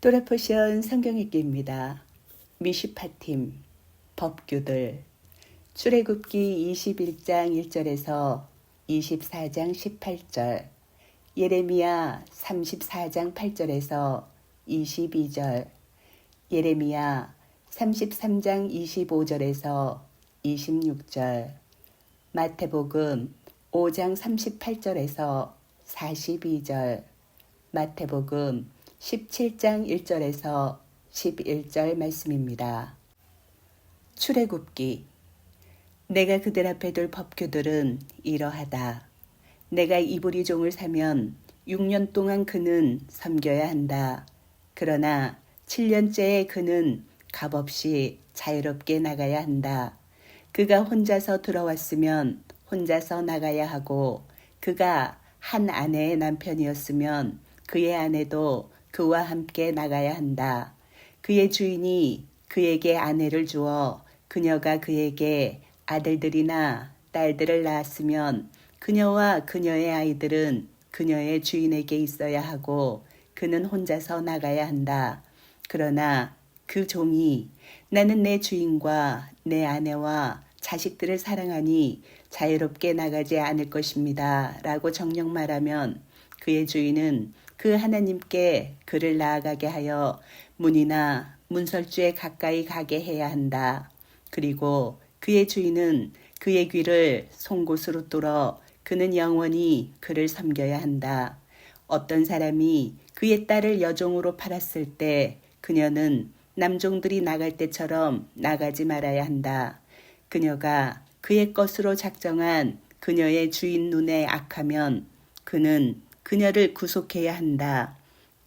또라포션 성경읽기입니다. 미슈파팀, 법규들, 출애굽기 21장 1절에서 24장 18절, 예레미야 34장 8절에서 22절, 예레미야 33장 25절에서 26절, 마태복음 5장 38절에서 42절, 마태복음 17장 1절에서 11절 말씀입니다. 출애굽기. 내가 그들 앞에 둘 법규들은 이러하다. 내가 이브리 종을 사면 6년 동안 그는 섬겨야 한다. 그러나 7년째에 그는 값없이 자유롭게 나가야 한다. 그가 혼자서 들어왔으면 혼자서 나가야 하고, 그가 한 아내의 남편이었으면 그의 아내도 그와 함께 나가야 한다. 그의 주인이 그에게 아내를 주어 그녀가 그에게 아들들이나 딸들을 낳았으면 그녀와 그녀의 아이들은 그녀의 주인에게 있어야 하고 그는 혼자서 나가야 한다. 그러나 그 종이 나는 내 주인과 내 아내와 자식들을 사랑하니 자유롭게 나가지 않을 것입니다. 라고 정녕 말하면 그의 주인은 그 하나님께 그를 나아가게 하여 문이나 문설주에 가까이 가게 해야 한다. 그리고 그의 주인은 그의 귀를 송곳으로 뚫어 그는 영원히 그를 섬겨야 한다. 어떤 사람이 그의 딸을 여종으로 팔았을 때 그녀는 남종들이 나갈 때처럼 나가지 말아야 한다. 그녀가 그의 것으로 작정한 그녀의 주인 눈에 악하면 그는 그녀를 구속해야 한다.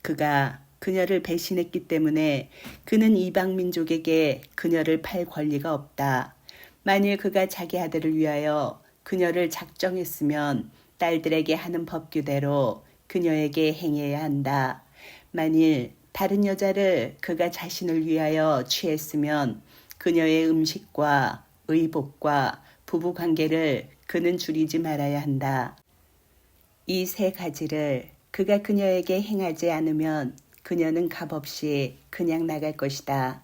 그가 그녀를 배신했기 때문에 그는 이방 민족에게 그녀를 팔 권리가 없다. 만일 그가 자기 아들을 위하여 그녀를 작정했으면 딸들에게 하는 법규대로 그녀에게 행해야 한다. 만일 다른 여자를 그가 자신을 위하여 취했으면 그녀의 음식과 의복과 부부관계를 그는 줄이지 말아야 한다. 이 세 가지를 그가 그녀에게 행하지 않으면 그녀는 값없이 그냥 나갈 것이다.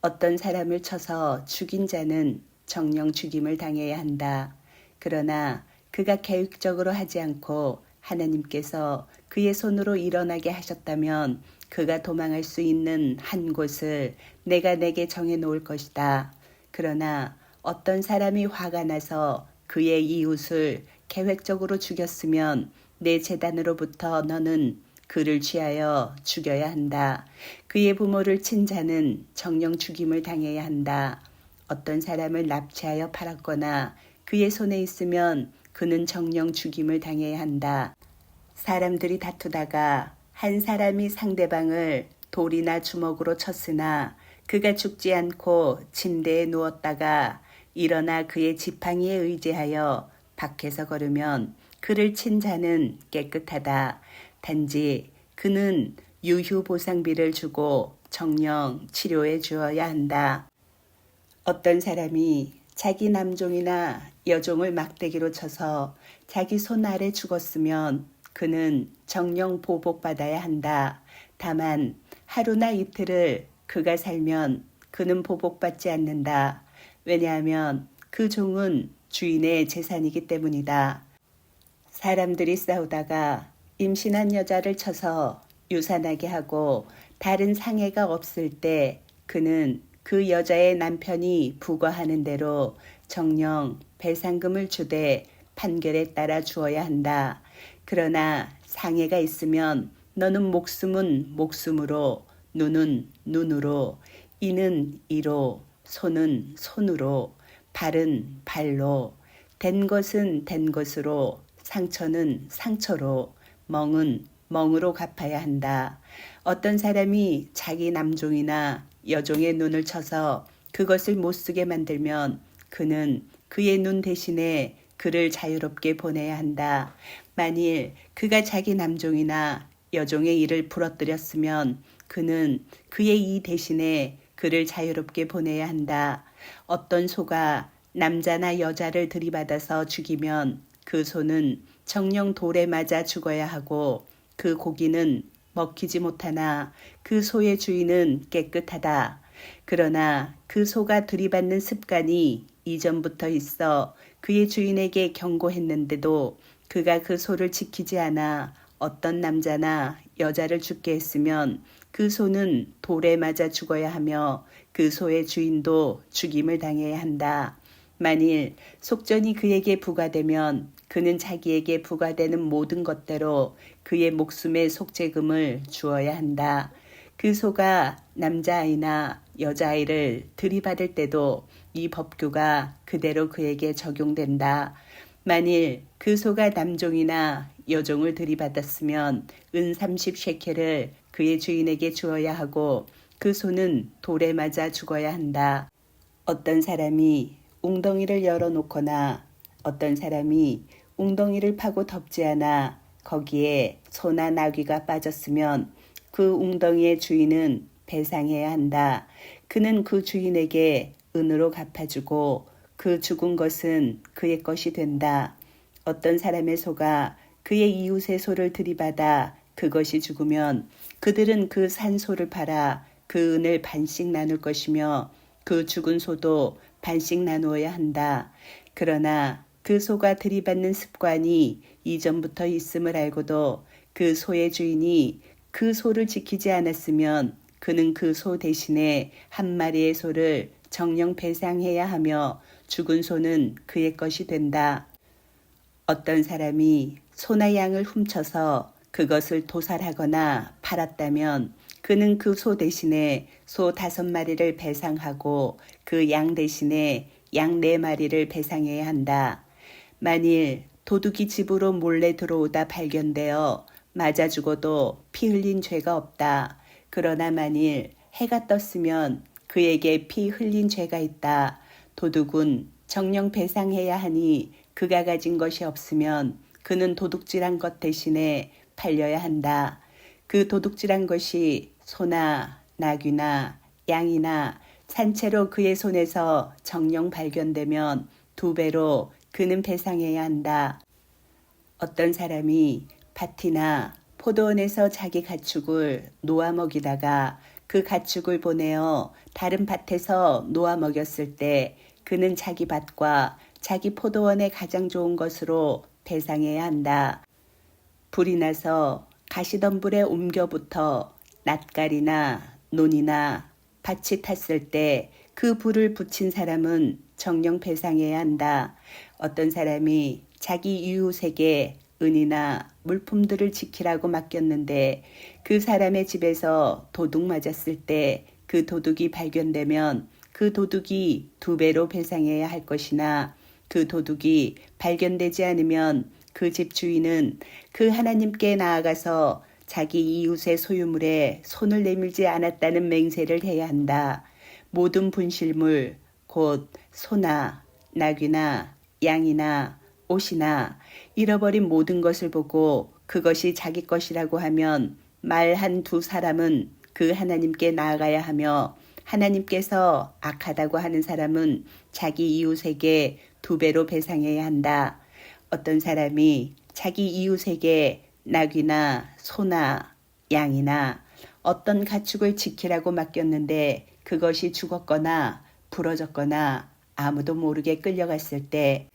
어떤 사람을 쳐서 죽인 자는 정령 죽임을 당해야 한다. 그러나 그가 계획적으로 하지 않고 하나님께서 그의 손으로 일어나게 하셨다면 그가 도망할 수 있는 한 곳을 내가 내게 정해 놓을 것이다. 그러나 어떤 사람이 화가 나서 그의 이웃을 계획적으로 죽였으면 내 재단으로부터 너는 그를 취하여 죽여야 한다. 그의 부모를 친 자는 정령 죽임을 당해야 한다. 어떤 사람을 납치하여 팔았거나 그의 손에 있으면 그는 정령 죽임을 당해야 한다. 사람들이 다투다가 한 사람이 상대방을 돌이나 주먹으로 쳤으나 그가 죽지 않고 침대에 누웠다가 일어나 그의 지팡이에 의지하여 밖에서 걸으면 그를 친 자는 깨끗하다. 단지 그는 유휴보상비를 주고 정령 치료해 주어야 한다. 어떤 사람이 자기 남종이나 여종을 막대기로 쳐서 자기 손 아래 죽었으면 그는 정령 보복받아야 한다. 다만 하루나 이틀을 그가 살면 그는 보복받지 않는다. 왜냐하면 그 종은 주인의 재산이기 때문이다. 사람들이 싸우다가 임신한 여자를 쳐서 유산하게 하고 다른 상해가 없을 때 그는 그 여자의 남편이 부과하는 대로 정령 배상금을 주되 판결에 따라 주어야 한다. 그러나 상해가 있으면 너는 목숨은 목숨으로, 눈은 눈으로, 이는 이로, 손은 손으로, 발은 발로, 된 것은 된 것으로, 상처는 상처로, 멍은 멍으로 갚아야 한다. 어떤 사람이 자기 남종이나 여종의 눈을 쳐서 그것을 못쓰게 만들면 그는 그의 눈 대신에 그를 자유롭게 보내야 한다. 만일 그가 자기 남종이나 여종의 이를 부러뜨렸으면 그는 그의 이 대신에 그를 자유롭게 보내야 한다. 어떤 소가 남자나 여자를 들이받아서 죽이면 그 소는 정령 돌에 맞아 죽어야 하고 그 고기는 먹히지 못하나 그 소의 주인은 깨끗하다. 그러나 그 소가 들이받는 습관이 이전부터 있어 그의 주인에게 경고했는데도 그가 그 소를 지키지 않아 어떤 남자나 여자를 죽게 했으면 그 소는 돌에 맞아 죽어야 하며 그 소의 주인도 죽임을 당해야 한다. 만일 속전이 그에게 부과되면 그는 자기에게 부과되는 모든 것대로 그의 목숨의 속죄금을 주어야 한다. 그 소가 남자아이나 여자아이를 들이받을 때도 이 법규가 그대로 그에게 적용된다. 만일 그 소가 남종이나 여종을 들이받았으면 은 30셰켈을 그의 주인에게 주어야 하고 그 소는 돌에 맞아 죽어야 한다. 어떤 사람이 웅덩이를 열어놓거나 어떤 사람이 웅덩이를 파고 덮지 않아 거기에 소나 나귀가 빠졌으면 그 웅덩이의 주인은 배상해야 한다. 그는 그 주인에게 은으로 갚아주고 그 죽은 것은 그의 것이 된다. 어떤 사람의 소가 그의 이웃의 소를 들이받아 그것이 죽으면 그들은 그 산 소를 팔아 그 은을 반씩 나눌 것이며 그 죽은 소도 반씩 나누어야 한다. 그러나 그 소가 들이받는 습관이 이전부터 있음을 알고도 그 소의 주인이 그 소를 지키지 않았으면 그는 그 소 대신에 한 마리의 소를 정령 배상해야 하며 죽은 소는 그의 것이 된다. 어떤 사람이 소나 양을 훔쳐서 그것을 도살하거나 팔았다면 그는 그 소 대신에 소 5마리를 배상하고 그 양 대신에 양 4마리를 배상해야 한다. 만일 도둑이 집으로 몰래 들어오다 발견되어 맞아 죽어도 피 흘린 죄가 없다. 그러나 만일 해가 떴으면 그에게 피 흘린 죄가 있다. 도둑은 정령 배상해야 하니 그가 가진 것이 없으면 그는 도둑질한 것 대신에 팔려야 한다. 그 도둑질한 것이 소나 나귀나 양이나 산채로 그의 손에서 정령 발견되면 2배로 그는 배상해야 한다. 어떤 사람이 밭이나 포도원에서 자기 가축을 놓아 먹이다가 그 가축을 보내어 다른 밭에서 놓아 먹였을 때 그는 자기 밭과 자기 포도원의 가장 좋은 것으로 배상해야 한다. 불이 나서 가시덤불에 옮겨붙어 낫갈이나 논이나 밭이 탔을 때 그 불을 붙인 사람은 정령 배상해야 한다. 어떤 사람이 자기 이웃에게 은이나 물품들을 지키라고 맡겼는데 그 사람의 집에서 도둑 맞았을 때 그 도둑이 발견되면 그 도둑이 2배로 배상해야 할 것이나 그 도둑이 발견되지 않으면 그 집 주인은 그 하나님께 나아가서 자기 이웃의 소유물에 손을 내밀지 않았다는 맹세를 해야 한다. 모든 분실물, 곧 소나 나귀나 양이나 옷이나 잃어버린 모든 것을 보고 그것이 자기 것이라고 하면 말 한 2사람은 그 하나님께 나아가야 하며 하나님께서 악하다고 하는 사람은 자기 이웃에게 2배로 배상해야 한다. 어떤 사람이 자기 이웃에게 나귀나 소나 양이나 어떤 가축을 지키라고 맡겼는데 그것이 죽었거나 부러졌거나 아무도 모르게 끌려갔을 때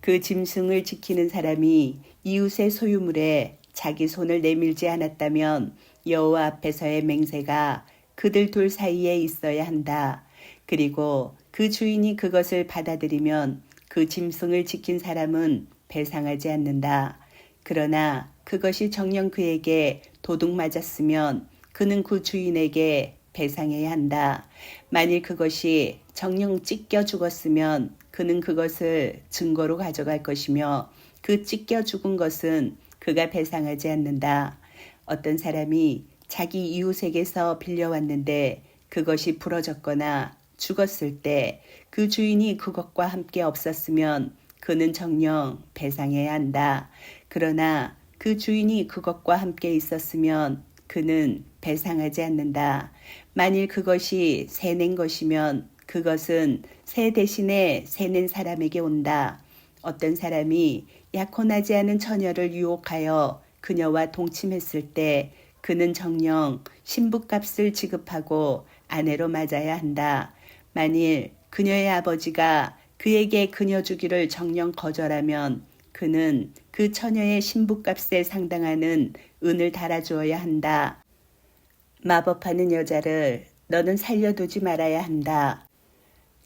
그 짐승을 지키는 사람이 이웃의 소유물에 자기 손을 내밀지 않았다면 여호와 앞에서의 맹세가 그들 둘 사이에 있어야 한다. 그리고 그 주인이 그것을 받아들이면 그 짐승을 지킨 사람은 배상하지 않는다. 그러나 그것이 정녕 그에게 도둑 맞았으면 그는 그 주인에게 배상해야 한다. 만일 그것이 정녕 찢겨 죽었으면 그는 그것을 증거로 가져갈 것이며 그 찢겨 죽은 것은 그가 배상하지 않는다. 어떤 사람이 자기 이웃에게서 빌려왔는데 그것이 부러졌거나 죽었을 때 그 주인이 그것과 함께 없었으면 그는 정녕 배상해야 한다. 그러나 그 주인이 그것과 함께 있었으면 그는 배상하지 않는다. 만일 그것이 새낸 것이면 그것은 새 대신에 새낸 사람에게 온다. 어떤 사람이 약혼하지 않은 처녀를 유혹하여 그녀와 동침했을 때 그는 정녕 신부값을 지급하고 아내로 맞아야 한다. 만일 그녀의 아버지가 그에게 그녀 주기를 정녕 거절하면 그는 그 처녀의 신부값에 상당하는 은을 달아주어야 한다. 마법하는 여자를 너는 살려두지 말아야 한다.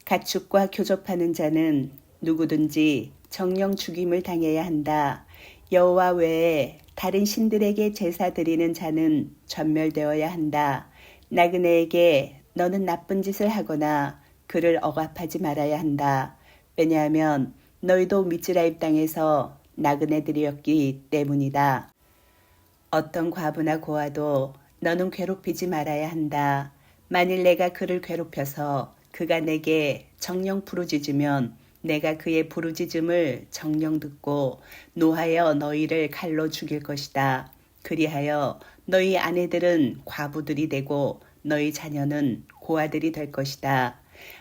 가축과 교접하는 자는 누구든지 정령 죽임을 당해야 한다. 여호와 외에 다른 신들에게 제사 드리는 자는 전멸되어야 한다. 나그네에게 너는 나쁜 짓을 하거나 그를 억압하지 말아야 한다. 왜냐하면 너희도 미즈라임 땅에서 나그네들이었기 때문이다. 어떤 과부나 고아도 너는 괴롭히지 말아야 한다. 만일 내가 그를 괴롭혀서 그가 내게 정령 부르짖으면 내가 그의 부르짖음을 정령 듣고 노하여 너희를 칼로 죽일 것이다. 그리하여 너희 아내들은 과부들이 되고 너희 자녀는 고아들이 될 것이다.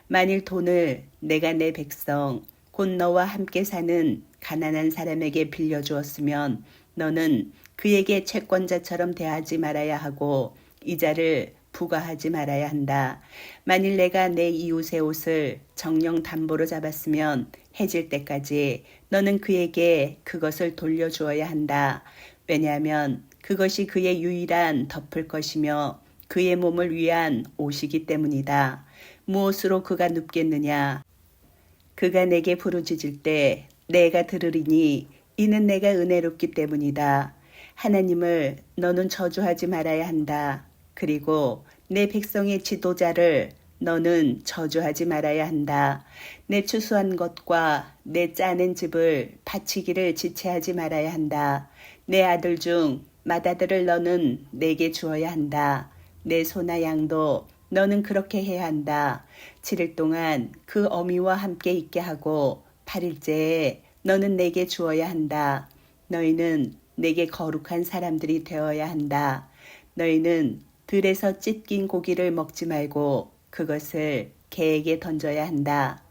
만일 돈을 내가 내 백성 곧 너와 함께 사는 가난한 사람에게 빌려주었으면 너는 그에게 채권자처럼 대하지 말아야 하고 이자를 부과하지 말아야 한다. 만일 내가 내 이웃의 옷을 정령 담보로 잡았으면 해질 때까지 너는 그에게 그것을 돌려주어야 한다. 왜냐하면 그것이 그의 유일한 덮을 것이며 그의 몸을 위한 옷이기 때문이다. 무엇으로 그가 눕겠느냐? 그가 내게 부르짖을 때 내가 들으리니 이는 내가 은혜롭기 때문이다. 하나님을 너는 저주하지 말아야 한다. 그리고 내 백성의 지도자를 너는 저주하지 말아야 한다. 내 추수한 것과 내 짜낸 즙을 바치기를 지체하지 말아야 한다. 내 아들 중 맏아들을 너는 내게 주어야 한다. 내 소나 양도 너는 그렇게 해야 한다. 7일 동안 그 어미와 함께 있게 하고 8일째에 너는 내게 주어야 한다. 너희는 내게 거룩한 사람들이 되어야 한다. 너희는 들에서 찢긴 고기를 먹지 말고 그것을 개에게 던져야 한다.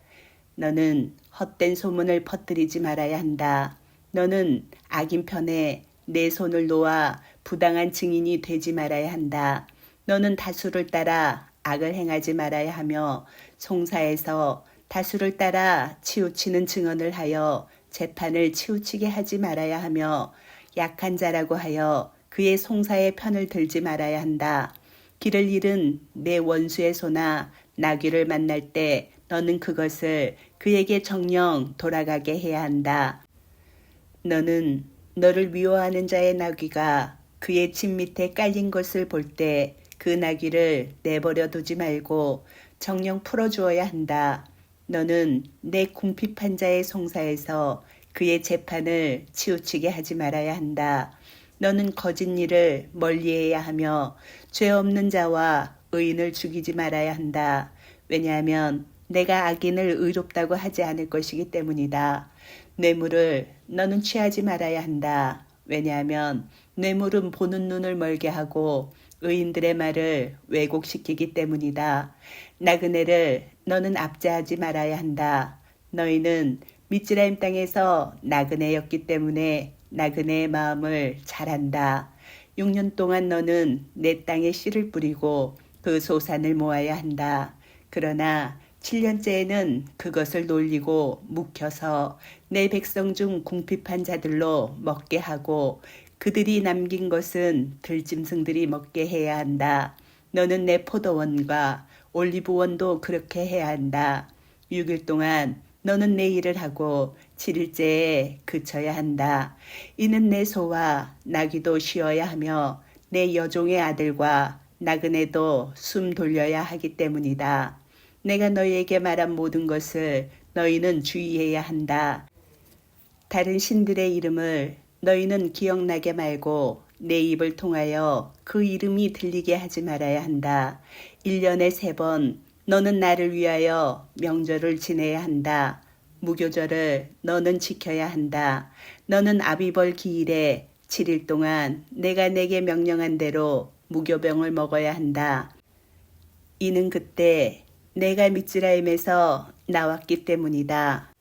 너는 헛된 소문을 퍼뜨리지 말아야 한다. 너는 악인 편에 내 손을 놓아 부당한 증인이 되지 말아야 한다. 너는 다수를 따라 악을 행하지 말아야 하며 송사에서 다수를 따라 치우치는 증언을 하여 재판을 치우치게 하지 말아야 하며 약한 자라고 하여 그의 송사의 편을 들지 말아야 한다. 길을 잃은 내 원수의 소나 나귀를 만날 때 너는 그것을 그에게 정령 돌아가게 해야 한다. 너는 너를 미워하는 자의 나귀가 그의 집 밑에 깔린 것을 볼 때 그 나귀를 내버려 두지 말고 정령 풀어주어야 한다. 너는 내 궁핍한 자의 송사에서 그의 재판을 치우치게 하지 말아야 한다. 너는 거짓 일을 멀리해야 하며 죄 없는 자와 의인을 죽이지 말아야 한다. 왜냐하면 내가 악인을 의롭다고 하지 않을 것이기 때문이다. 뇌물을 너는 취하지 말아야 한다. 왜냐하면 뇌물은 보는 눈을 멀게 하고 의인들의 말을 왜곡시키기 때문이다. 나그네를 너는 압제하지 말아야 한다. 너희는 미즈라임 땅에서 나그네였기 때문에 나그네의 마음을 잘 안다. 6년 동안 너는 내 땅에 씨를 뿌리고 그 소산을 모아야 한다. 그러나 7년째에는 그것을 놀리고 묵혀서 내 백성 중 궁핍한 자들로 먹게 하고 그들이 남긴 것은 들짐승들이 먹게 해야 한다. 너는 내 포도원과 올리브원도 그렇게 해야 한다. 6일 동안 너는 내 일을 하고 7일째에 그쳐야 한다. 이는 내 소와 나귀도 쉬어야 하며 내 여종의 아들과 나그네도 숨 돌려야 하기 때문이다. 내가 너희에게 말한 모든 것을 너희는 주의해야 한다. 다른 신들의 이름을 너희는 기억나게 말고 내 입을 통하여 그 이름이 들리게 하지 말아야 한다. 1년에 3번 너는 나를 위하여 명절을 지내야 한다. 무교절을 너는 지켜야 한다. 너는 아비벌 기일에 7일 동안 내가 내게 명령한 대로 무교병을 먹어야 한다. 이는 그때 내가 미즈라임에서 나왔기 때문이다.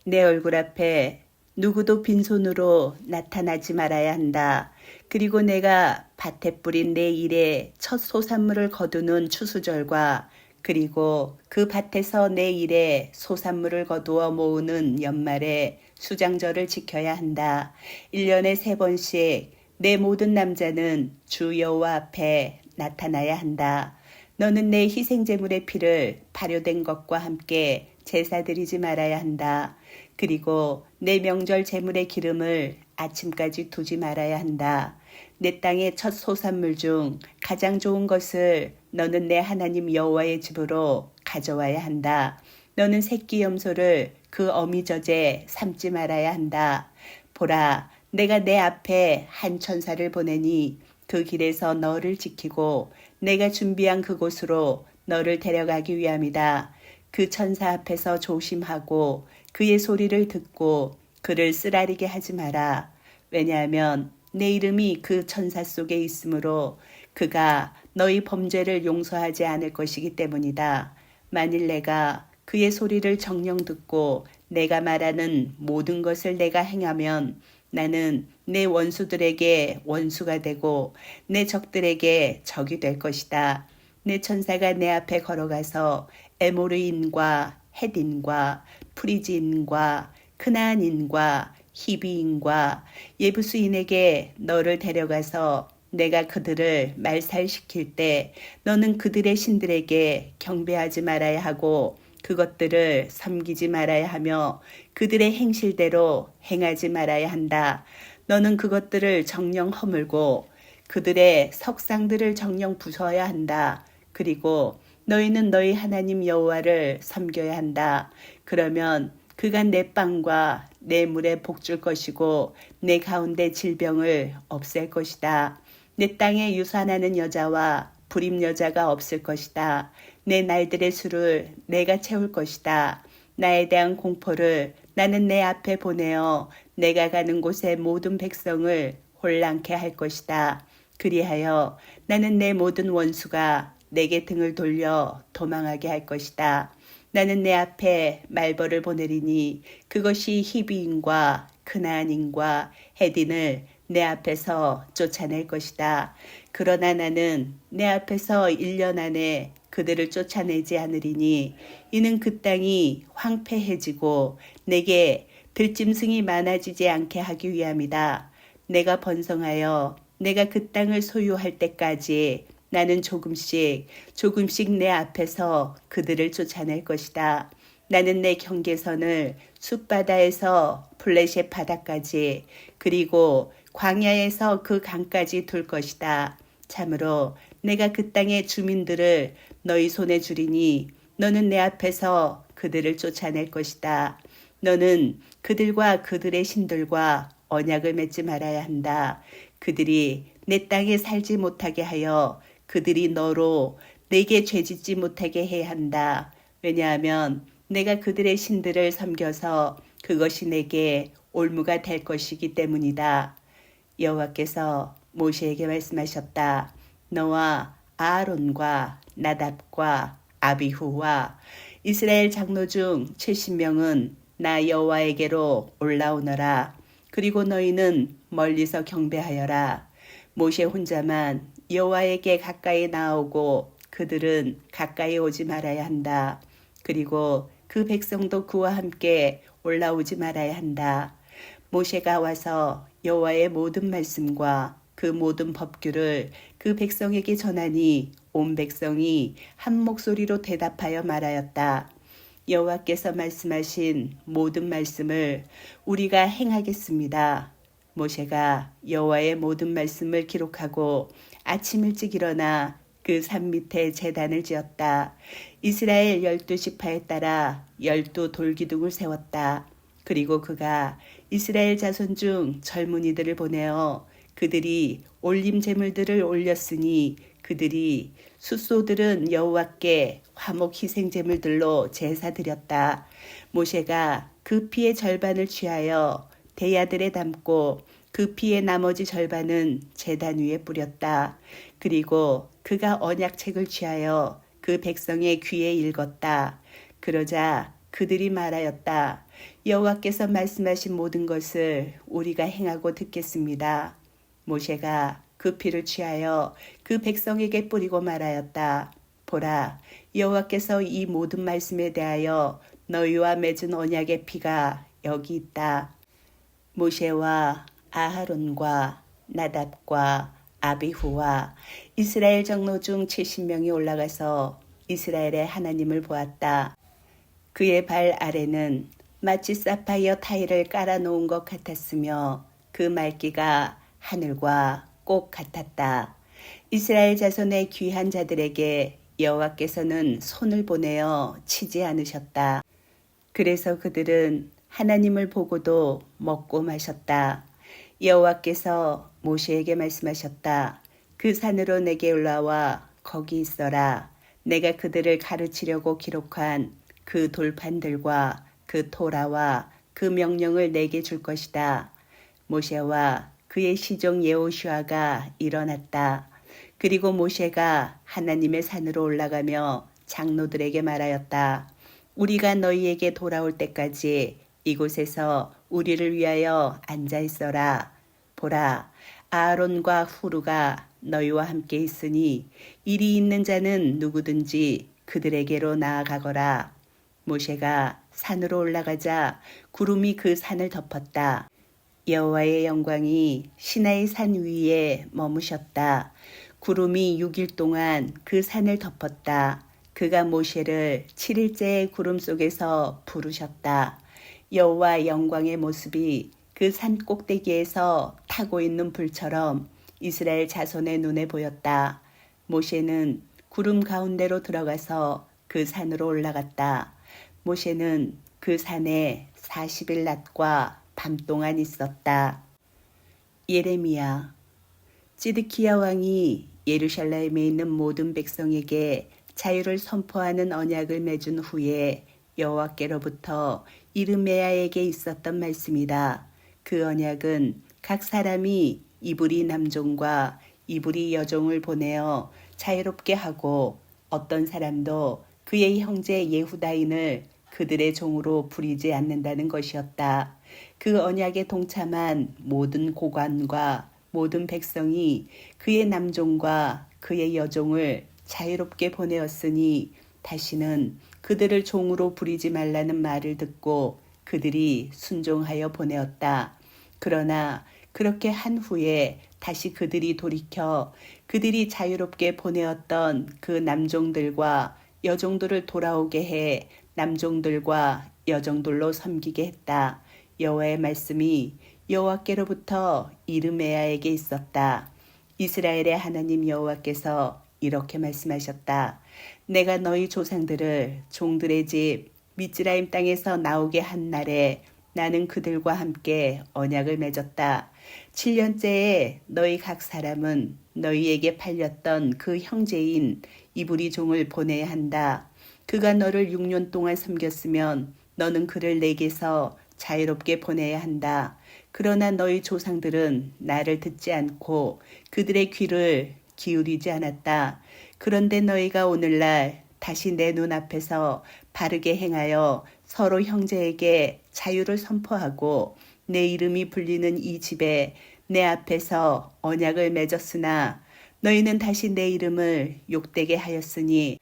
내 얼굴 앞에 누구도 빈손으로 나타나지 말아야 한다. 그리고 내가 밭에 뿌린 내 일의 첫 소산물을 거두는 추수절과 그리고 그 밭에서 내 일의 소산물을 거두어 모으는 연말에 수장절을 지켜야 한다. 1년에 3번씩 내 모든 남자는 주 여호와 앞에 나타나야 한다. 너는 내 희생제물의 피를 발효된 것과 함께 제사 드리지 말아야 한다. 그리고 내 명절 제물의 기름을 아침까지 두지 말아야 한다. 내 땅의 첫 소산물 중 가장 좋은 것을 너는 내 하나님 여호와의 집으로 가져와야 한다. 너는 새끼 염소를 그 어미젖에 삶지 말아야 한다. 보라, 내가 내 앞에 한 천사를 보내니 그 길에서 너를 지키고 내가 준비한 그곳으로 너를 데려가기 위함이다. 그 천사 앞에서 조심하고 그의 소리를 듣고 그를 쓰라리게 하지 마라. 왜냐하면 내 이름이 그 천사 속에 있으므로 그가 너희 범죄를 용서하지 않을 것이기 때문이다. 만일 내가 그의 소리를 정녕 듣고 내가 말하는 모든 것을 내가 행하면 나는 내 원수들에게 원수가 되고 내 적들에게 적이 될 것이다. 내 천사가 내 앞에 걸어가서 에모르인과 헷인과 프리지인과 크나안인과 히비인과 예부스인에게 너를 데려가서 내가 그들을 말살시킬 때 너는 그들의 신들에게 경배하지 말아야 하고 그것들을 섬기지 말아야 하며 그들의 행실대로 행하지 말아야 한다. 너는 그것들을 정령 허물고 그들의 석상들을 정령 부숴야 한다. 그리고 너희는 너희 하나님 여호와를 섬겨야 한다. 그러면 그가 내 빵과 내 물에 복줄 것이고 내 가운데 질병을 없앨 것이다. 내 땅에 유산하는 여자와 불임 여자가 없을 것이다. 내 날들의 수를 내가 채울 것이다. 나에 대한 공포를 나는 내 앞에 보내어 내가 가는 곳의 모든 백성을 혼란케 할 것이다. 그리하여 나는 내 모든 원수가 내게 등을 돌려 도망하게 할 것이다. 나는 내 앞에 말벌을 보내리니 그것이 히비인과 크나안인과 헷인을 내 앞에서 쫓아낼 것이다. 그러나 나는 내 앞에서 1년 안에 그들을 쫓아내지 않으리니 이는 그 땅이 황폐해지고 내게 들짐승이 많아지지 않게 하기 위함이다. 내가 번성하여 내가 그 땅을 소유할 때까지 나는 조금씩 내 앞에서 그들을 쫓아낼 것이다. 나는 내 경계선을 숲바다에서 블레셋 바다까지 그리고 광야에서 그 강까지 둘 것이다. 참으로 내가 그 땅의 주민들을 너희 손에 주리니 너는 내 앞에서 그들을 쫓아낼 것이다. 너는 그들과 그들의 신들과 언약을 맺지 말아야 한다. 그들이 내 땅에 살지 못하게 하여 그들이 너로 내게 죄짓지 못하게 해야 한다. 왜냐하면 내가 그들의 신들을 섬겨서 그것이 내게 올무가 될 것이기 때문이다. 여호와께서 모세에게 말씀하셨다. 너와 아론과 나답과 아비후와 이스라엘 장로 중 70명은 나 여호와에게로 올라오너라. 그리고 너희는 멀리서 경배하여라. 모세 혼자만 여호와에게 가까이 나오고 그들은 가까이 오지 말아야 한다. 그리고 그 백성도 그와 함께 올라오지 말아야 한다. 모세가 와서 여호와의 모든 말씀과 그 모든 법규를 그 백성에게 전하니 온 백성이 한 목소리로 대답하여 말하였다. 여호와께서 말씀하신 모든 말씀을 우리가 행하겠습니다. 모세가 여호와의 모든 말씀을 기록하고 아침 일찍 일어나 그 산 밑에 제단을 지었다. 이스라엘 12지파에 따라 12 돌기둥을 세웠다. 그리고 그가 이스라엘 자손 중 젊은이들을 보내어 그들이 올림 제물들을 올렸으니 그들이 숫소들은 여호와께 화목 희생 제물들로 제사 드렸다. 모세가 그 피의 절반을 취하여 대야들에 담고 그 피의 나머지 절반은 제단 위에 뿌렸다. 그리고 그가 언약책을 취하여 그 백성의 귀에 읽었다. 그러자 그들이 말하였다. 여호와께서 말씀하신 모든 것을 우리가 행하고 듣겠습니다. 모세가 그 피를 취하여 그 백성에게 뿌리고 말하였다. 보라, 여호와께서 이 모든 말씀에 대하여 너희와 맺은 언약의 피가 여기 있다. 모세와 아하론과 나답과 아비후와 이스라엘 장로 중 70명이 올라가서 이스라엘의 하나님을 보았다. 그의 발 아래는 마치 사파이어 타일을 깔아놓은 것 같았으며 그 말기가 하늘과 꼭 같았다. 이스라엘 자손의 귀한 자들에게 여호와께서는 손을 보내어 치지 않으셨다. 그래서 그들은 하나님을 보고도 먹고 마셨다. 여호와께서 모세에게 말씀하셨다. 그 산으로 내게 올라와 거기 있어라. 내가 그들을 가르치려고 기록한 그 돌판들과 그 토라와 그 명령을 내게 줄 것이다. 모세와 그의 시종 여호수아가 일어났다. 그리고 모세가 하나님의 산으로 올라가며 장로들에게 말하였다. 우리가 너희에게 돌아올 때까지 이곳에서 우리를 위하여 앉아 있어라. 보라, 아론과 후르가 너희와 함께 있으니 일이 있는 자는 누구든지 그들에게로 나아가거라. 모세가 산으로 올라가자 구름이 그 산을 덮었다. 여호와의 영광이 시나이 산 위에 머무셨다. 구름이 6일 동안 그 산을 덮었다. 그가 모세를 7일째의 구름 속에서 부르셨다. 여호와 영광의 모습이 그 산 꼭대기에서 타고 있는 불처럼 이스라엘 자손의 눈에 보였다. 모세는 구름 가운데로 들어가서 그 산으로 올라갔다. 모세는 그 산에 40일 낮과 밤 동안 있었다. 예레미야. 찌드키야 왕이 예루살렘에 있는 모든 백성에게 자유를 선포하는 언약을 맺은 후에 여호와께로부터 이르메야에게 있었던 말씀이다. 그 언약은 각 사람이 이브리 남종과 이브리 여종을 보내어 자유롭게 하고 어떤 사람도 그의 형제 예후다인을 그들의 종으로 부리지 않는다는 것이었다. 그 언약에 동참한 모든 고관과 모든 백성이 그의 남종과 그의 여종을 자유롭게 보내었으니 다시는 그들을 종으로 부리지 말라는 말을 듣고 그들이 순종하여 보내었다. 그러나 그렇게 한 후에 다시 그들이 돌이켜 그들이 자유롭게 보내었던 그 남종들과 여종들을 돌아오게 해 남종들과 여종들로 섬기게 했다. 여호와의 말씀이 여호와께로부터 이르메야에게 있었다. 이스라엘의 하나님 여호와께서 이렇게 말씀하셨다. 내가 너희 조상들을 종들의 집 미즈라임 땅에서 나오게 한 날에 나는 그들과 함께 언약을 맺었다. 7년째에 너희 각 사람은 너희에게 팔렸던 그 형제인 이브리 종을 보내야 한다. 그가 너를 6년 동안 섬겼으면 너는 그를 내게서 자유롭게 보내야 한다. 그러나 너희 조상들은 나를 듣지 않고 그들의 귀를 기울이지 않았다. 그런데 너희가 오늘날 다시 내 눈앞에서 바르게 행하여 서로 형제에게 자유를 선포하고 내 이름이 불리는 이 집에 내 앞에서 언약을 맺었으나 너희는 다시 내 이름을 욕되게 하였으니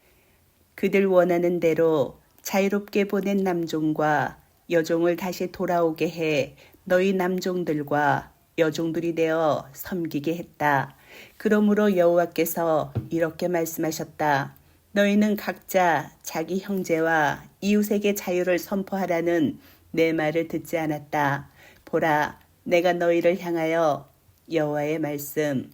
그들 원하는 대로 자유롭게 보낸 남종과 여종을 다시 돌아오게 해 너희 남종들과 여종들이 되어 섬기게 했다. 그러므로 여호와께서 이렇게 말씀하셨다. 너희는 각자 자기 형제와 이웃에게 자유를 선포하라는 내 말을 듣지 않았다. 보라, 내가 너희를 향하여 여호와의 말씀,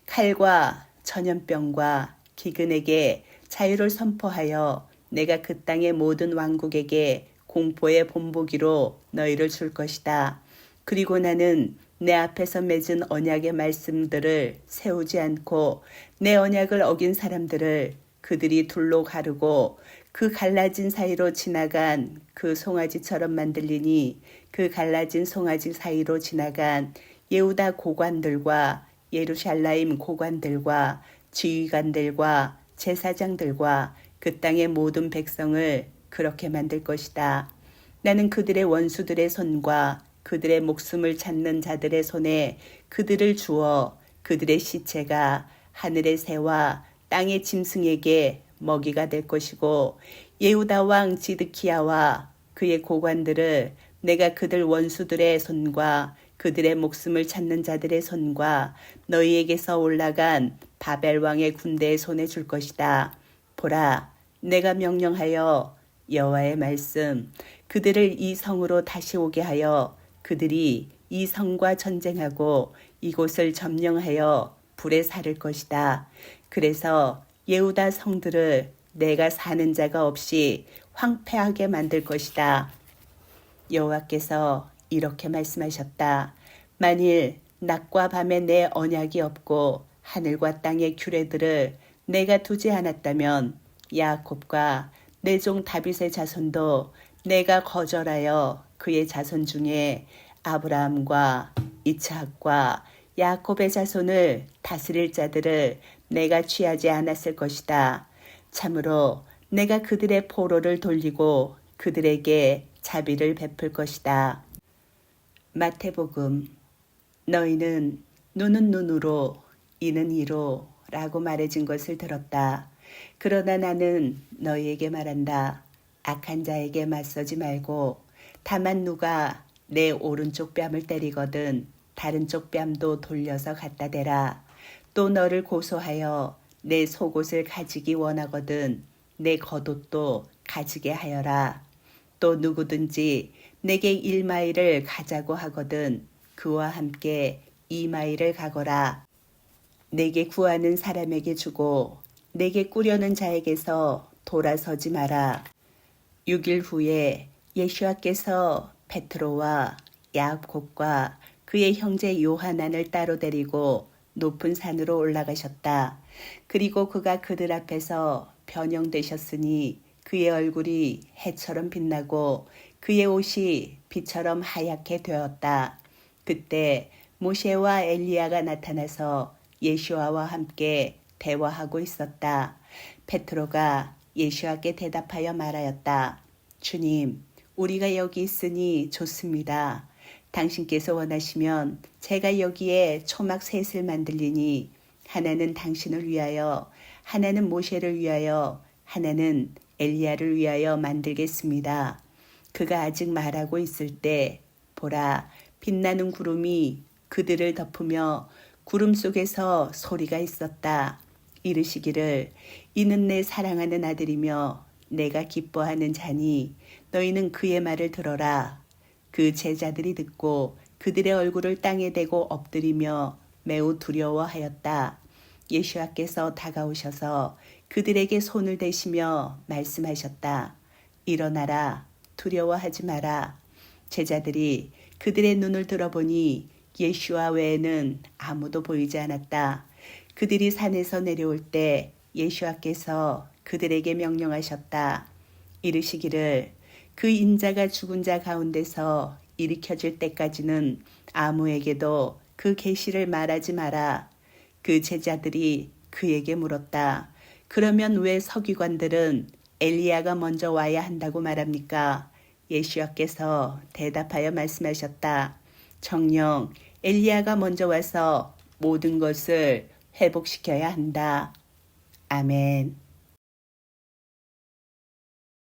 칼과 전염병과 기근에게 자유를 선포하여 내가 그 땅의 모든 왕국에게 공포의 본보기로 너희를 줄 것이다. 그리고 나는 내 앞에서 맺은 언약의 말씀들을 세우지 않고 내 언약을 어긴 사람들을 그들이 둘로 가르고 그 갈라진 사이로 지나간 그 송아지처럼 만들리니 그 갈라진 송아지 사이로 지나간 예후다 고관들과 예루살렘 고관들과 지휘관들과 제사장들과 그 땅의 모든 백성을 그렇게 만들 것이다. 나는 그들의 원수들의 손과 그들의 목숨을 찾는 자들의 손에 그들을 주어 그들의 시체가 하늘의 새와 땅의 짐승에게 먹이가 될 것이고 예후다 왕 지드키야와 그의 고관들을 내가 그들 원수들의 손과 그들의 목숨을 찾는 자들의 손과 너희에게서 올라간 바벨 왕의 군대의 손에 줄 것이다. 보라, 내가 명령하여 여호와의 말씀 그들을 이 성으로 다시 오게 하여 그들이 이 성과 전쟁하고 이곳을 점령하여 불에 사를 것이다. 그래서 예후다 성들을 내가 사는 자가 없이 황폐하게 만들 것이다. 여호와께서 이렇게 말씀하셨다. 만일 낮과 밤에 내 언약이 없고 하늘과 땅의 규례들을 내가 두지 않았다면 야곱과 내 종 다윗의 자손도 내가 거절하여 그의 자손 중에 아브라함과 이스학과 야곱의 자손을 다스릴 자들을 내가 취하지 않았을 것이다. 참으로 내가 그들의 포로를 돌리고 그들에게 자비를 베풀 것이다. 마태복음. 너희는 눈은 눈으로 이는 이로 라고 말해진 것을 들었다. 그러나 나는 너희에게 말한다. 악한 자에게 맞서지 말고 다만 누가 내 오른쪽 뺨을 때리거든 다른 쪽 뺨도 돌려서 갖다 대라. 또 너를 고소하여 내 속옷을 가지기 원하거든 내 겉옷도 가지게 하여라. 또 누구든지 내게 1마일을 가자고 하거든 그와 함께 2마일을 가거라. 내게 구하는 사람에게 주고 내게 꾸려는 자에게서 돌아서지 마라. 6일 후에 예수와께서 베드로와 야곱과 그의 형제 요하난을 따로 데리고 높은 산으로 올라가셨다. 그리고 그가 그들 앞에서 변형되셨으니 그의 얼굴이 해처럼 빛나고 그의 옷이 빛처럼 하얗게 되었다. 그때 모세와 엘리야가 나타나서 예수와와 함께 대화하고 있었다. 베드로가 예수와께 대답하여 말하였다. 주님, 우리가 여기 있으니 좋습니다. 당신께서 원하시면 제가 여기에 초막 셋을 만들리니 하나는 당신을 위하여, 하나는 모세를 위하여, 하나는 엘리야를 위하여 만들겠습니다. 그가 아직 말하고 있을 때 보라, 빛나는 구름이 그들을 덮으며 구름 속에서 소리가 있었다. 이르시기를 이는 내 사랑하는 아들이며 내가 기뻐하는 자니 너희는 그의 말을 들어라. 그 제자들이 듣고 그들의 얼굴을 땅에 대고 엎드리며 매우 두려워하였다. 예수와께서 다가오셔서 그들에게 손을 대시며 말씀하셨다. 일어나라. 두려워하지 마라. 제자들이 그들의 눈을 들어보니 예수와 외에는 아무도 보이지 않았다. 그들이 산에서 내려올 때 예수와께서 그들에게 명령하셨다. 이르시기를 그 인자가 죽은 자 가운데서 일으켜질 때까지는 아무에게도 그 계시를 말하지 마라. 그 제자들이 그에게 물었다. 그러면 왜 서기관들은 엘리야가 먼저 와야 한다고 말합니까? 예수와께서 대답하여 말씀하셨다. 정녕 엘리야가 먼저 와서 모든 것을 회복시켜야 한다. 아멘.